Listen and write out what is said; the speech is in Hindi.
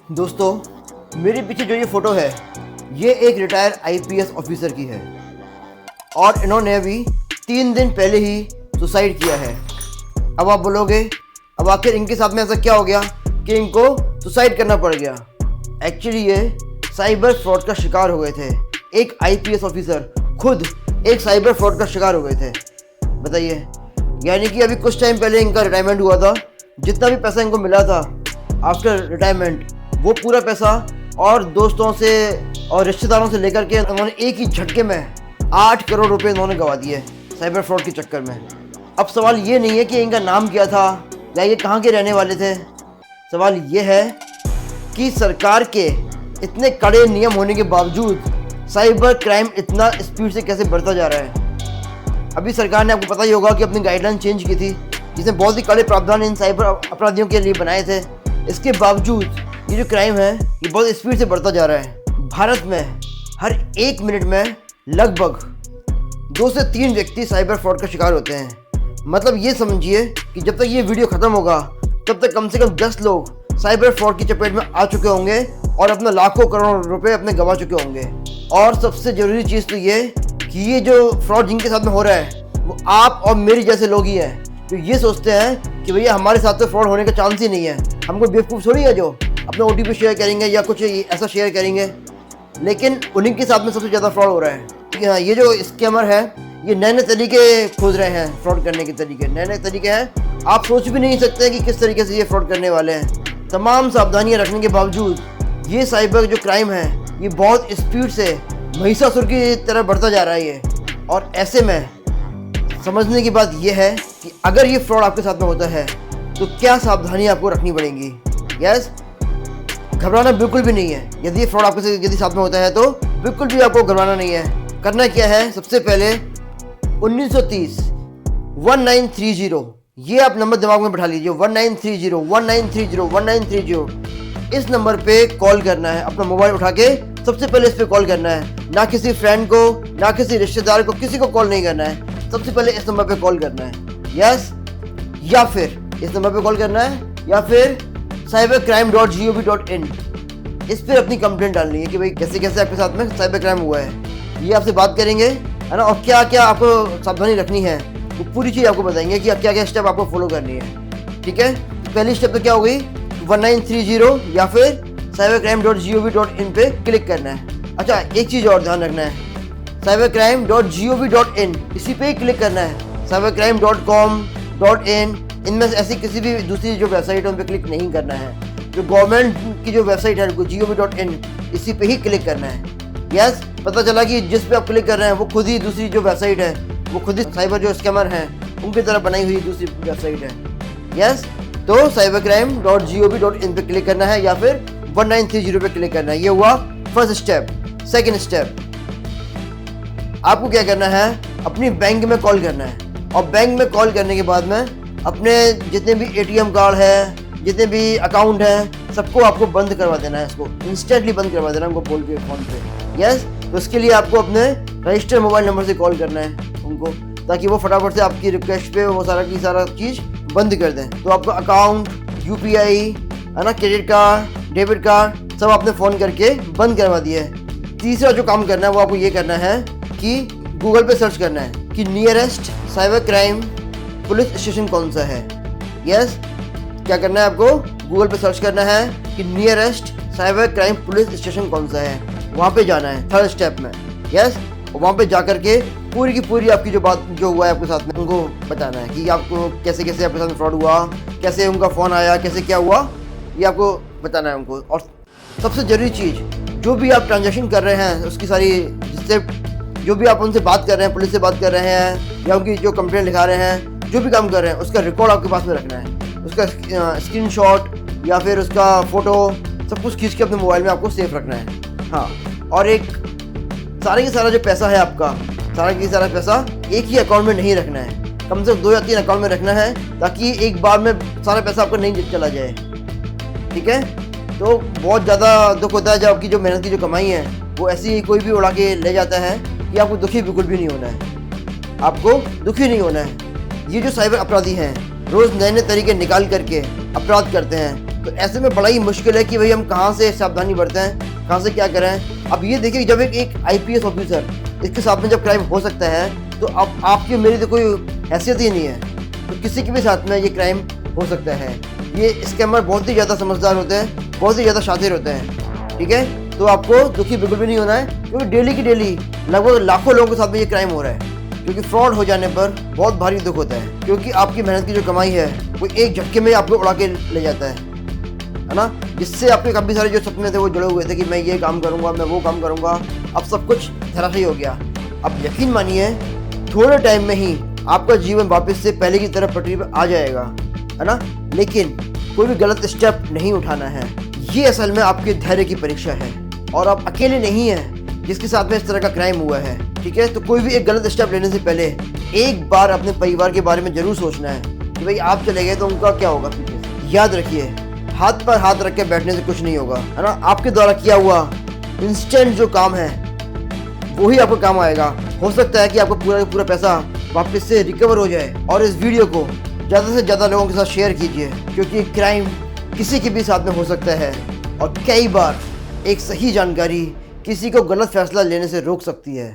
दोस्तों, मेरे पीछे जो ये फ़ोटो है ये एक रिटायर आईपीएस ऑफिसर की है और इन्होंने अभी 3 दिन पहले ही सुसाइड किया है। अब आप बोलोगे अब आखिर इनके साथ में ऐसा क्या हो गया कि इनको सुसाइड करना पड़ गया। एक्चुअली ये साइबर फ्रॉड का शिकार हो गए थे। एक आईपीएस ऑफिसर खुद एक साइबर फ्रॉड का शिकार हो गए थे। बताइए, यानी कि अभी कुछ टाइम पहले इनका रिटायरमेंट हुआ था। जितना भी पैसा इनको मिला था आफ्टर रिटायरमेंट, वो पूरा पैसा और दोस्तों से और रिश्तेदारों से लेकर के उन्होंने एक ही झटके में 8 करोड़ रुपए इन्होंने गंवा दिए साइबर फ्रॉड के चक्कर में। अब सवाल ये नहीं है कि इनका नाम क्या था या ये कहाँ के रहने वाले थे। सवाल ये है कि सरकार के इतने कड़े नियम होने के बावजूद साइबर क्राइम इतना स्पीड से कैसे बढ़ता जा रहा है। अभी सरकार ने, आपको पता ही होगा, कि अपनी गाइडलाइन चेंज की थी जिसमें बहुत ही कड़े प्रावधान इन साइबर अपराधियों के लिए बनाए थे। इसके बावजूद ये जो क्राइम है ये बहुत स्पीड से बढ़ता जा रहा है। भारत में हर 1 मिनट में लगभग 2 से 3 व्यक्ति साइबर फ्रॉड का शिकार होते हैं। मतलब ये समझिए कि जब तक ये वीडियो ख़त्म होगा तब तक कम से कम 10 लोग साइबर फ्रॉड की चपेट में आ चुके होंगे और अपना लाखों करोड़ रुपए अपने गंवा चुके होंगे। और सबसे ज़रूरी चीज़ तो ये कि ये जो फ्रॉड जिनके साथ में हो रहा है वो आप और मेरे जैसे लोग ही हैं जो ये सोचते हैं कि भैया हमारे साथ तो फ्रॉड होने का चांस ही नहीं है, हम कोई बेवकूफ़ थोड़ी है जो अपना ओटीपी शेयर करेंगे या कुछ ऐसा शेयर करेंगे। लेकिन उन्हीं के साथ में सबसे ज़्यादा फ्रॉड हो रहा है कि हाँ, ये जो स्कैमर है ये नए नए तरीके खोज रहे हैं। फ्रॉड करने के तरीके नए नए तरीके हैं, आप सोच भी नहीं सकते कि किस तरीके से ये फ्रॉड करने वाले हैं। तमाम सावधानियाँ रखने के बावजूद ये साइबर जो क्राइम है ये बहुत स्पीड से महिषासुर की तरह बढ़ता जा रहा है ये। और ऐसे में समझने की बात यह है कि अगर ये फ्रॉड आपके साथ में होता है तो क्या सावधानी आपको रखनी पड़ेगी। यस, घबराना बिल्कुल भी नहीं है। यदि ये फ्रॉड आपके साथ में होता है तो बिल्कुल भी आपको घबराना नहीं है। करना क्या है, सबसे पहले 1930 1930 ये आप नंबर दिमाग में बैठा लीजिए। 1930 1930 1930 इस नंबर पे कॉल करना है। अपना मोबाइल उठा के सबसे पहले इस पे कॉल करना है। ना किसी फ्रेंड को, ना किसी रिश्तेदार को, किसी को कॉल नहीं करना है। सबसे पहले इस नंबर पे कॉल करना है। यस, या फिर इस नंबर पे कॉल करना है या फिर cybercrime.gov.in इस पर अपनी कंप्लेंट डालनी है कि भाई कैसे कैसे आपके साथ में साइबर क्राइम हुआ है। ये आपसे बात करेंगे, है ना, और क्या क्या आपको सावधानी रखनी है वो पूरी चीज़ आपको बताएंगे कि क्या क्या स्टेप आपको फॉलो करनी है। ठीक है, पहली स्टेप तो क्या हो गई, 1930 या फिर cybercrime.gov.in पे क्लिक करना है। अच्छा, एक चीज़ और ध्यान रखना है, cybercrime.gov.in इसी पे ही क्लिक करना है। cybercrime.com.in इनमें से ऐसी किसी भी दूसरी जो वेबसाइट है उन पर क्लिक नहीं करना है। जो गवर्नमेंट की जो वेबसाइट है gov.in इसी पे ही क्लिक करना है। यस, पता चला कि जिस पे आप क्लिक कर रहे हैं वो खुद ही दूसरी जो वेबसाइट है वो खुद ही साइबर जो स्कैमर हैं उनकी तरफ बनाई हुई दूसरी वेबसाइट है। यस, तो cybercrime.gov.in पे क्लिक करना है या फिर 1930 पे क्लिक करना है। ये हुआ फर्स्ट स्टेप। सेकेंड स्टेप, आपको क्या करना है, अपनी बैंक में कॉल करना है। और बैंक में कॉल करने के बाद में अपने जितने भी एटीएम कार्ड है, जितने भी अकाउंट हैं, सबको आपको बंद करवा देना है। इसको इंस्टेंटली बंद करवा देना उनको बोल के फ़ोन पे। यस, तो उसके लिए आपको अपने रजिस्टर्ड मोबाइल नंबर से कॉल करना है उनको, ताकि वो फटाफट से आपकी रिक्वेस्ट पे वो सारा की सारा चीज़ बंद कर दें। तो आपका अकाउंट, यूपीआई, है ना, क्रेडिट कार्ड, डेबिट कार्ड सब आपने फ़ोन करके बंद करवा दिया है। तीसरा जो काम करना है वो आपको ये करना है कि गूगल पे सर्च करना है कि nearest cyber crime police station कौन सा है। यस, क्या करना है, आपको गूगल पे सर्च करना है कि nearest cyber crime police station कौन सा है, वहाँ पे जाना है थर्ड स्टेप में। यस, वहाँ पे जा करके पूरी की पूरी आपकी जो बात जो हुआ है आपके साथ में उनको बताना है कि आपको कैसे कैसे आपके साथ में फ्रॉड हुआ, कैसे उनका फ़ोन आया, कैसे क्या हुआ, ये आपको बताना है उनको। और सबसे ज़रूरी चीज़, जो भी आप ट्रांजेक्शन कर रहे हैं उसकी सारी, जिससे जो भी आप उनसे बात कर रहे हैं, पुलिस से बात कर रहे हैं या उनकी जो कंप्लेंट लिखा रहे हैं, जो भी काम कर रहे हैं उसका रिकॉर्ड आपके पास में रखना है। उसका स्क्रीनशॉट या फिर उसका फ़ोटो सब कुछ खींच के अपने मोबाइल में आपको सेफ रखना है। हाँ, और एक सारा का सारा जो पैसा है आपका, सारा की सारा पैसा एक ही अकाउंट में नहीं रखना है, कम से कम 2 या 3 अकाउंट में रखना है, ताकि एक बार में सारा पैसा आपका नहीं चला जाए। ठीक है, तो बहुत ज़्यादा दुख होता है जब आपकी जो मेहनत की जो कमाई है वो ऐसी ही कोई भी उड़ा के ले जाता है कि आपको दुखी बिल्कुल भी नहीं होना है। आपको दुखी नहीं होना है। ये जो साइबर अपराधी हैं रोज़ नए नए तरीके निकाल करके अपराध करते हैं। तो ऐसे में बड़ा ही मुश्किल है कि भाई हम कहाँ से सावधानी बरतें, कहाँ से क्या करें। अब ये देखिए, जब एक आईपीएस ऑफिसर इसके साथ में जब क्राइम हो सकता है तो अब आपकी मेरी तो कोई हैसियत ही नहीं है, तो किसी के भी साथ में ये क्राइम हो सकता है। ये स्कैमर बहुत ही ज़्यादा समझदार होते हैं, बहुत ही ज़्यादा शातिर होते हैं, ठीक है। तो आपको दुखी बिल्कुल भी नहीं होना है, क्योंकि डेली की डेली लगभग लाखों लोगों के साथ में ये क्राइम हो रहा है। क्योंकि फ्रॉड हो जाने पर बहुत भारी दुख होता है, क्योंकि आपकी मेहनत की जो कमाई है वो एक झटके में आपको उड़ा के ले जाता है ना। जिससे आपके काफ़ी सारे जो सपने थे वो जुड़े हुए थे कि मैं ये काम करूँगा, मैं वो काम करूँगा, अब सब कुछ धराशायी हो गया। अब यकीन मानिए थोड़े टाइम में ही आपका जीवन वापस से पहले की तरफ पटरी पर आ जाएगा, है ना। लेकिन कोई भी गलत स्टेप नहीं उठाना है। ये असल में आपके धैर्य की परीक्षा है, और आप अकेले नहीं हैं जिसके साथ में इस तरह का क्राइम हुआ है, ठीक है। तो कोई भी एक गलत स्टेप लेने से पहले एक बार अपने परिवार के बारे में जरूर सोचना है कि भाई आप चले गए तो उनका क्या होगा पीछे। याद रखिए, हाथ पर हाथ रख के बैठने से कुछ नहीं होगा, है ना। आपके द्वारा किया हुआ इंस्टेंट जो काम है वही आपको काम आएगा। हो सकता है कि आपको पूरा पैसा वापस से रिकवर हो जाए। और इस वीडियो को ज़्यादा से ज़्यादा लोगों के साथ शेयर कीजिए, क्योंकि क्राइम किसी के भी साथ में हो सकता है, और कई बार एक सही जानकारी किसी को गलत फैसला लेने से रोक सकती है।